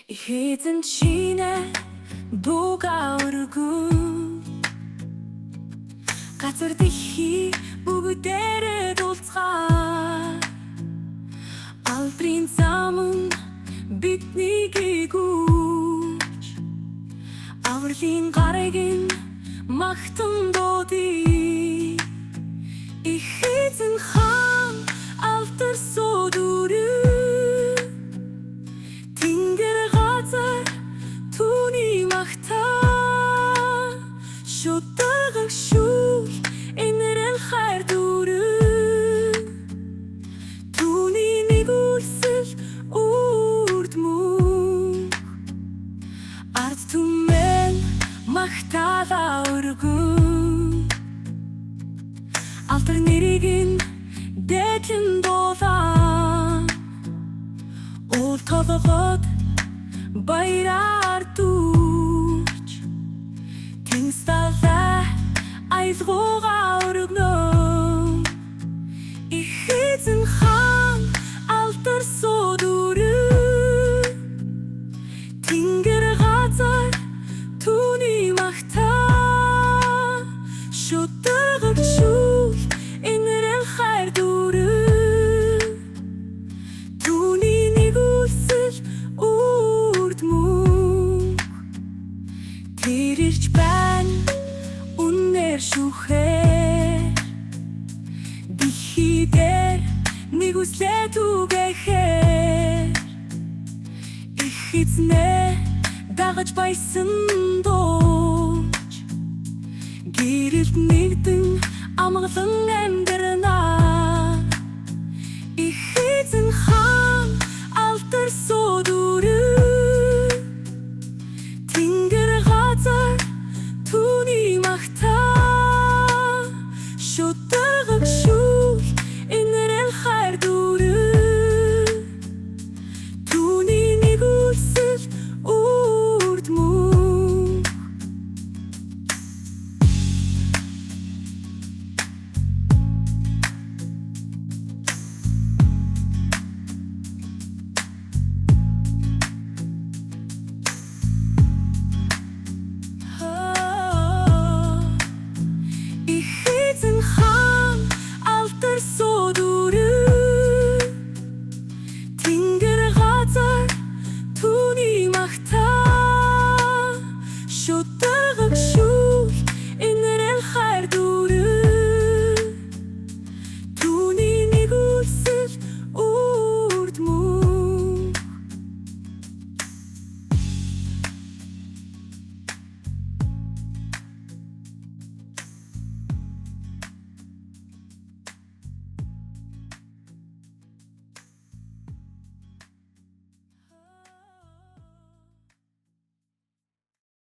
Хэзэн чинэ дугаургүй газар дэлхий бүгдээрээ дулцгаа алдрын замун бидний гүйгүүч авралын гарагийн магтан дуудий их хэзэн хаан алтар содүрүү тэнгэр газар түүний магтаа шударгах шүүл энэрэл хайр дүрүү түүний нэгүсэл үрд мөн ард түмэн магтаалаа өргөн алтар нэрийн дэглэн дуулаа уул толгойд баяраар дүүрч тэнгис талай аялгуугаа өргөнө их хэзэн хаан алтар содүрүү тэнгэр газар түүний магтаа шударгах шүүл энэрэл хайр дүрүү түүний нэгүсэл үрд мөн тэр ирж байна үнээр шүүхээр дэлхий дээр нэгүслээ түгээхээр их эзнээ дагаж баясан дууч гэрэлд нэгдэн амгалан амьдрнаа их хэзэн хаан алтар содүрүү тэнгэр газар түүний магтаа шударгах шүүл энэрэл хайр дүрүү түүний нэгүсэл үрд мөн их хэзэн хаан алтар содүрүү тэнгэр газар түүний магтаа шударгах